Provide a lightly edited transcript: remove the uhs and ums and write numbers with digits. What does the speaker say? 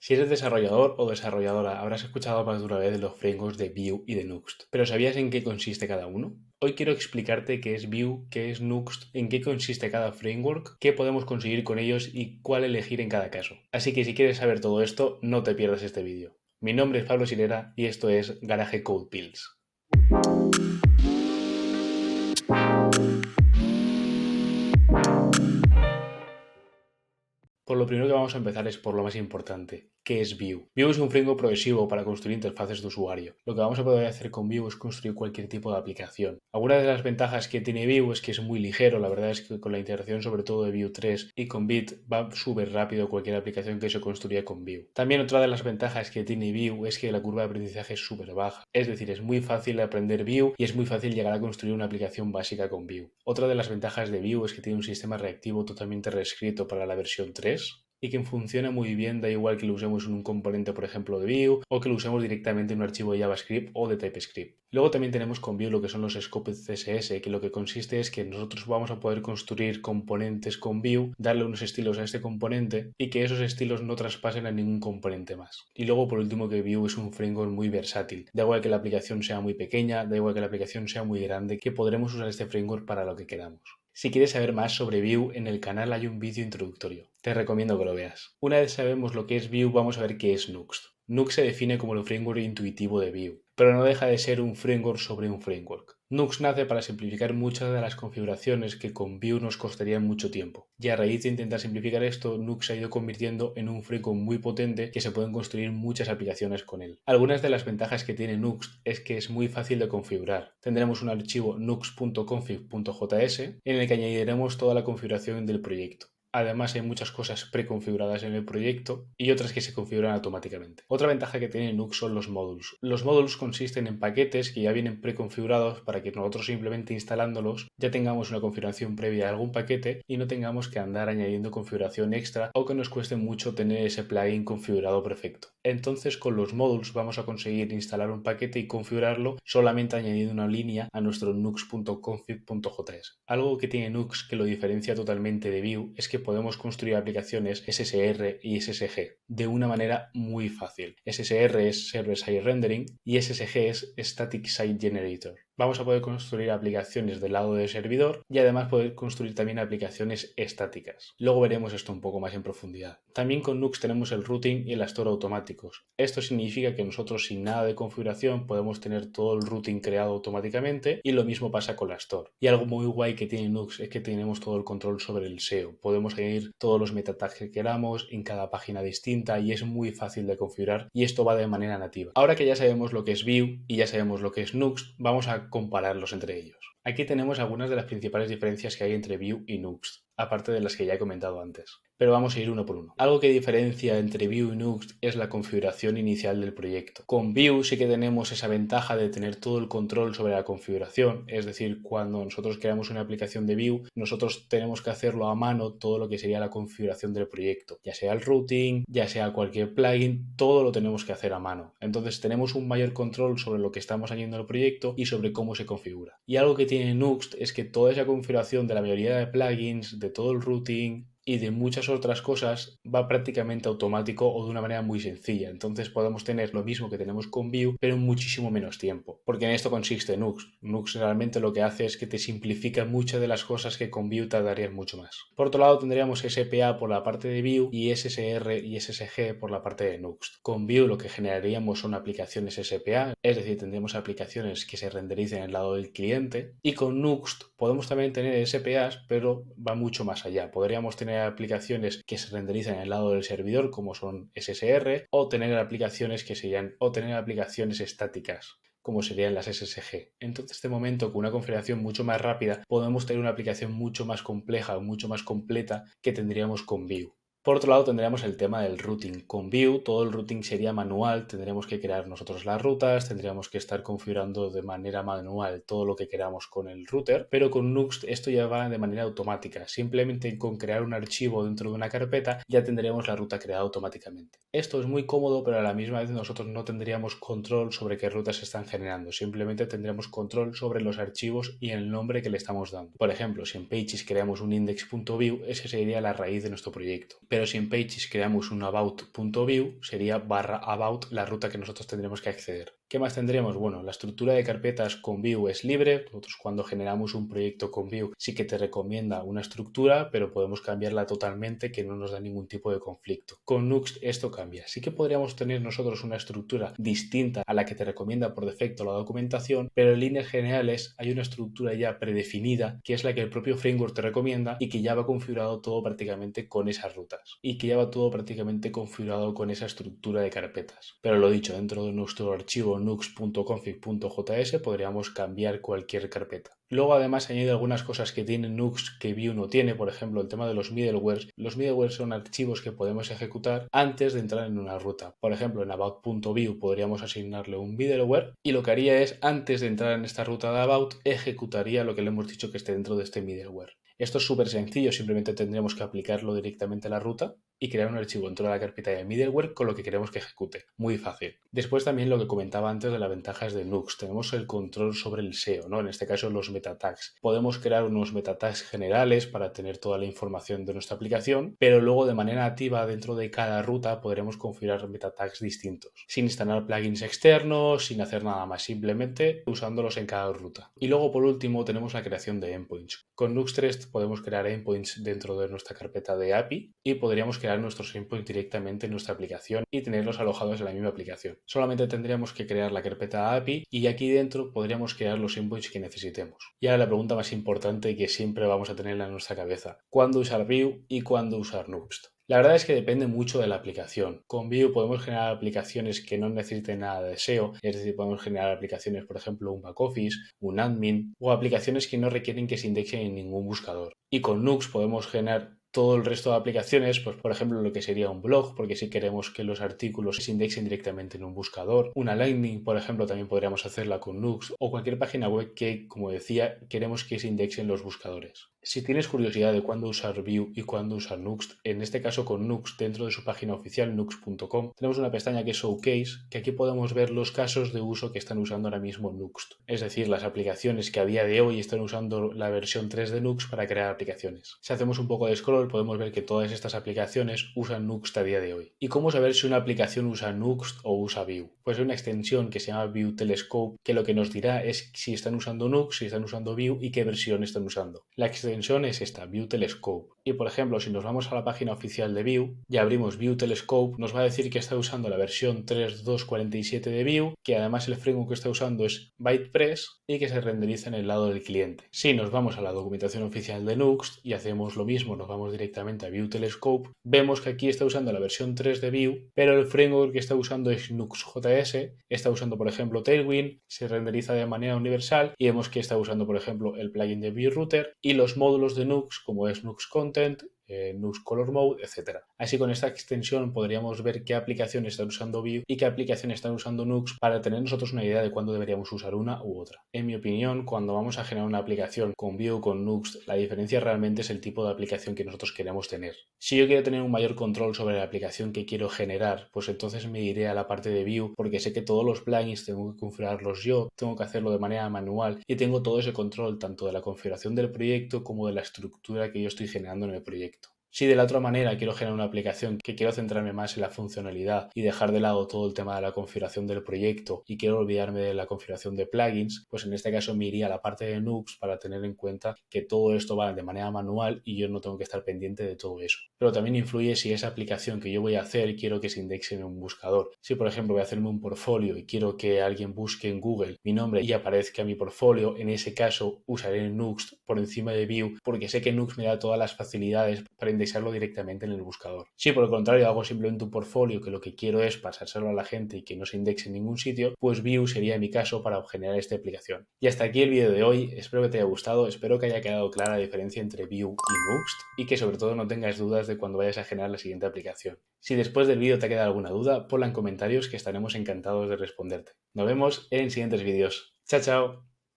Si eres desarrollador o desarrolladora, habrás escuchado más de una vez de los frameworks de Vue y de Nuxt, pero ¿sabías en qué consiste cada uno? Hoy quiero explicarte qué es Vue, qué es Nuxt, en qué consiste cada framework, qué podemos conseguir con ellos y cuál elegir en cada caso. Así que si quieres saber todo esto, no te pierdas este vídeo. Mi nombre es Pablo Sirera y esto es Garage Code Pills. Por lo primero que vamos a empezar es por lo más importante. ¿Qué es Vue? Vue es un framework progresivo para construir interfaces de usuario. Lo que vamos a poder hacer con Vue es construir cualquier tipo de aplicación. Algunas de las ventajas que tiene Vue es que es muy ligero. La verdad es que con la integración sobre todo de Vue 3 y con Vite va súper rápido cualquier aplicación que se construya con Vue. También otra de las ventajas que tiene Vue es que la curva de aprendizaje es súper baja. Es decir, es muy fácil aprender Vue y es muy fácil llegar a construir una aplicación básica con Vue. Otra de las ventajas de Vue es que tiene un sistema reactivo totalmente reescrito para la versión 3 y que funciona muy bien, da igual que lo usemos en un componente, por ejemplo, de Vue o que lo usemos directamente en un archivo de JavaScript o de TypeScript. Luego también tenemos con Vue lo que son los scopes CSS, que lo que consiste es que nosotros vamos a poder construir componentes con Vue, darle unos estilos a este componente y que esos estilos no traspasen a ningún componente más. Y luego, por último, que Vue es un framework muy versátil. Da igual que la aplicación sea muy pequeña, da igual que la aplicación sea muy grande, que podremos usar este framework para lo que queramos. Si quieres saber más sobre Vue, en el canal hay un vídeo introductorio. Te recomiendo que lo veas. Una vez sabemos lo que es Vue, vamos a ver qué es Nuxt. Nuxt se define como el framework intuitivo de Vue, pero no deja de ser un framework sobre un framework. Nuxt nace para simplificar muchas de las configuraciones que con Vue nos costarían mucho tiempo. Y a raíz de intentar simplificar esto, Nuxt se ha ido convirtiendo en un framework muy potente que se pueden construir muchas aplicaciones con él. Algunas de las ventajas que tiene Nuxt es que es muy fácil de configurar. Tendremos un archivo nuxt.config.js en el que añadiremos toda la configuración del proyecto. Además, hay muchas cosas preconfiguradas en el proyecto y otras que se configuran automáticamente. Otra ventaja que tiene Nuxt son los módulos. Los módulos consisten en paquetes que ya vienen preconfigurados para que nosotros simplemente instalándolos ya tengamos una configuración previa de algún paquete y no tengamos que andar añadiendo configuración extra o que nos cueste mucho tener ese plugin configurado perfecto. Entonces, con los módulos vamos a conseguir instalar un paquete y configurarlo solamente añadiendo una línea a nuestro nuxt.config.js. Algo que tiene Nuxt que lo diferencia totalmente de Vue es que podemos construir aplicaciones SSR y SSG de una manera muy fácil. SSR es Server Side Rendering y SSG es Static Site Generator. Vamos a poder construir aplicaciones del lado del servidor y además poder construir también aplicaciones estáticas. Luego veremos esto un poco más en profundidad. También con Nuxt tenemos el routing y el store automáticos. Esto significa que nosotros sin nada de configuración podemos tener todo el routing creado automáticamente y lo mismo pasa con la store. Y algo muy guay que tiene Nuxt es que tenemos todo el control sobre el SEO. Podemos añadir todos los meta tags que queramos en cada página distinta y es muy fácil de configurar y esto va de manera nativa. Ahora que ya sabemos lo que es Vue y ya sabemos lo que es Nuxt, vamos a compararlos entre ellos. Aquí tenemos algunas de las principales diferencias que hay entre Vue y Nuxt, aparte de las que ya he comentado antes. Pero vamos a ir uno por uno. Algo que diferencia entre Vue y Nuxt es la configuración inicial del proyecto. Con Vue sí que tenemos esa ventaja de tener todo el control sobre la configuración, es decir, cuando nosotros creamos una aplicación de Vue, nosotros tenemos que hacerlo a mano todo lo que sería la configuración del proyecto, ya sea el routing, ya sea cualquier plugin, todo lo tenemos que hacer a mano. Entonces tenemos un mayor control sobre lo que estamos añadiendo al proyecto y sobre cómo se configura. Y algo que tiene Nuxt es que toda esa configuración de la mayoría de plugins, de todo el routing y de muchas otras cosas va prácticamente automático o de una manera muy sencilla. Entonces podemos tener lo mismo que tenemos con Vue, pero en muchísimo menos tiempo. Porque en esto consiste Nuxt. Nuxt realmente lo que hace es que te simplifica muchas de las cosas que con Vue tardarías mucho más. Por otro lado tendríamos SPA por la parte de Vue y SSR y SSG por la parte de Nuxt. Con Vue lo que generaríamos son aplicaciones SPA, es decir, tendríamos aplicaciones que se rendericen al lado del cliente. Y con Nuxt podemos también tener SPAs, pero va mucho más allá. Podríamos tener aplicaciones que se renderizan en el lado del servidor como son SSR o tener aplicaciones estáticas como serían las SSG. Entonces, de momento, con una configuración mucho más rápida, podemos tener una aplicación mucho más compleja o mucho más completa que tendríamos con Vue. Por otro lado, tendríamos el tema del routing. Con Vue, todo el routing sería manual, tendríamos que crear nosotros las rutas, tendríamos que estar configurando de manera manual todo lo que queramos con el router, pero con Nuxt esto ya va de manera automática. Simplemente con crear un archivo dentro de una carpeta ya tendríamos la ruta creada automáticamente. Esto es muy cómodo, pero a la misma vez nosotros no tendríamos control sobre qué rutas se están generando. Simplemente tendríamos control sobre los archivos y el nombre que le estamos dando. Por ejemplo, si en Pages creamos un index.vue, ese sería la raíz de nuestro proyecto. pero si en Pages creamos un about.view sería /about la ruta que nosotros tendremos que acceder. ¿Qué más tendremos? Bueno, la estructura de carpetas con Vue es libre. Nosotros cuando generamos un proyecto con Vue sí que te recomienda una estructura, pero podemos cambiarla totalmente, que no nos da ningún tipo de conflicto. Con Nuxt esto cambia. Sí que podríamos tener nosotros una estructura distinta a la que te recomienda por defecto la documentación, pero en líneas generales hay una estructura ya predefinida, que es la que el propio framework te recomienda y que ya va configurado todo prácticamente con esas rutas y que ya va todo prácticamente configurado con esa estructura de carpetas. Pero lo dicho, dentro de nuestro archivo nuxt.config.js podríamos cambiar cualquier carpeta. Luego además añade algunas cosas que tiene Nuxt que Vue no tiene, por ejemplo el tema de los middlewares. Los middlewares son archivos que podemos ejecutar antes de entrar en una ruta. Por ejemplo en about.view podríamos asignarle un middleware y lo que haría es, antes de entrar en esta ruta de about, ejecutaría lo que le hemos dicho que esté dentro de este middleware. Esto es súper sencillo, simplemente tendremos que aplicarlo directamente a la ruta y crear un archivo dentro de la carpeta de middleware con lo que queremos que ejecute. Muy fácil. Después también lo que comentaba antes de las ventajas de Nuxt. Tenemos el control sobre el SEO, ¿no? En este caso los meta tags. Podemos crear unos meta tags generales para tener toda la información de nuestra aplicación, pero luego de manera nativa dentro de cada ruta podremos configurar meta tags distintos, sin instalar plugins externos, sin hacer nada más, simplemente usándolos en cada ruta. Y luego por último tenemos la creación de endpoints. Con Nuxt 3 podemos crear endpoints dentro de nuestra carpeta de API y podríamos crear nuestros endpoints directamente en nuestra aplicación y tenerlos alojados en la misma aplicación. Solamente tendríamos que crear la carpeta API y aquí dentro podríamos crear los endpoints que necesitemos. Y ahora la pregunta más importante que siempre vamos a tener en nuestra cabeza: ¿cuándo usar Vue y cuándo usar Nuxt? La verdad es que depende mucho de la aplicación. Con Vue podemos generar aplicaciones que no necesiten nada de SEO, es decir, podemos generar aplicaciones, por ejemplo, un backoffice, un admin o aplicaciones que no requieren que se indexen en ningún buscador. Y con Nuxt podemos generar todo el resto de aplicaciones, pues por ejemplo lo que sería un blog, porque si queremos que los artículos se indexen directamente en un buscador, una landing, por ejemplo, también podríamos hacerla con Nuxt, o cualquier página web que, como decía, queremos que se indexen los buscadores. Si tienes curiosidad de cuándo usar Vue y cuándo usar Nuxt, en este caso con Nuxt, dentro de su página oficial nuxt.com, tenemos una pestaña que es Showcase, que aquí podemos ver los casos de uso que están usando ahora mismo Nuxt. Es decir, las aplicaciones que a día de hoy están usando la versión 3 de Nuxt para crear aplicaciones. Si hacemos un poco de scroll, podemos ver que todas estas aplicaciones usan Nuxt a día de hoy. ¿Y cómo saber si una aplicación usa Nuxt o usa Vue? Pues hay una extensión que se llama Vue Telescope, que lo que nos dirá es si están usando Nuxt, si están usando Vue y qué versión están usando. La extensión es esta, Vue Telescope. Y por ejemplo, si nos vamos a la página oficial de Vue y abrimos Vue Telescope, nos va a decir que está usando la versión 3.2.47 de Vue, que además el framework que está usando es BytePress y que se renderiza en el lado del cliente. Si nos vamos a la documentación oficial de Nuxt y hacemos lo mismo, nos vamos directamente a Vue Telescope, vemos que aquí está usando la versión 3 de Vue, pero el framework que está usando es Nuxt.js, está usando por ejemplo Tailwind, se renderiza de manera universal y vemos que está usando por ejemplo el plugin de Vue Router y los módulos de Nuxt como es Nuxt Content, Nuxt Color Mode, etc. Así con esta extensión podríamos ver qué aplicaciones están usando Vue y qué aplicaciones están usando Nuxt para tener nosotros una idea de cuándo deberíamos usar una u otra. En mi opinión, cuando vamos a generar una aplicación con Vue o con Nuxt, la diferencia realmente es el tipo de aplicación que nosotros queremos tener. Si yo quiero tener un mayor control sobre la aplicación que quiero generar, pues entonces me iré a la parte de Vue porque sé que todos los plugins tengo que configurarlos yo, tengo que hacerlo de manera manual y tengo todo ese control tanto de la configuración del proyecto como de la estructura que yo estoy generando en el proyecto. Si de la otra manera quiero generar una aplicación que quiero centrarme más en la funcionalidad y dejar de lado todo el tema de la configuración del proyecto y quiero olvidarme de la configuración de plugins, pues en este caso me iría a la parte de Nuxt para tener en cuenta que todo esto va de manera manual y yo no tengo que estar pendiente de todo eso. Pero también influye si esa aplicación que yo voy a hacer quiero que se indexe en un buscador. Si por ejemplo voy a hacerme un portfolio y quiero que alguien busque en Google mi nombre y aparezca mi portfolio, en ese caso usaré Nuxt por encima de Vue porque sé que Nuxt me da todas las facilidades para indexarlo directamente en el buscador. Si por el contrario hago simplemente un portfolio que lo que quiero es pasárselo a la gente y que no se indexe en ningún sitio, pues Vue sería mi caso para generar esta aplicación. Y hasta aquí el vídeo de hoy, espero que te haya gustado, espero que haya quedado clara la diferencia entre Vue y Nuxt y que sobre todo no tengas dudas de cuando vayas a generar la siguiente aplicación. Si después del vídeo te ha quedado alguna duda, ponla en comentarios que estaremos encantados de responderte. Nos vemos en siguientes vídeos. ¡Chao, chao!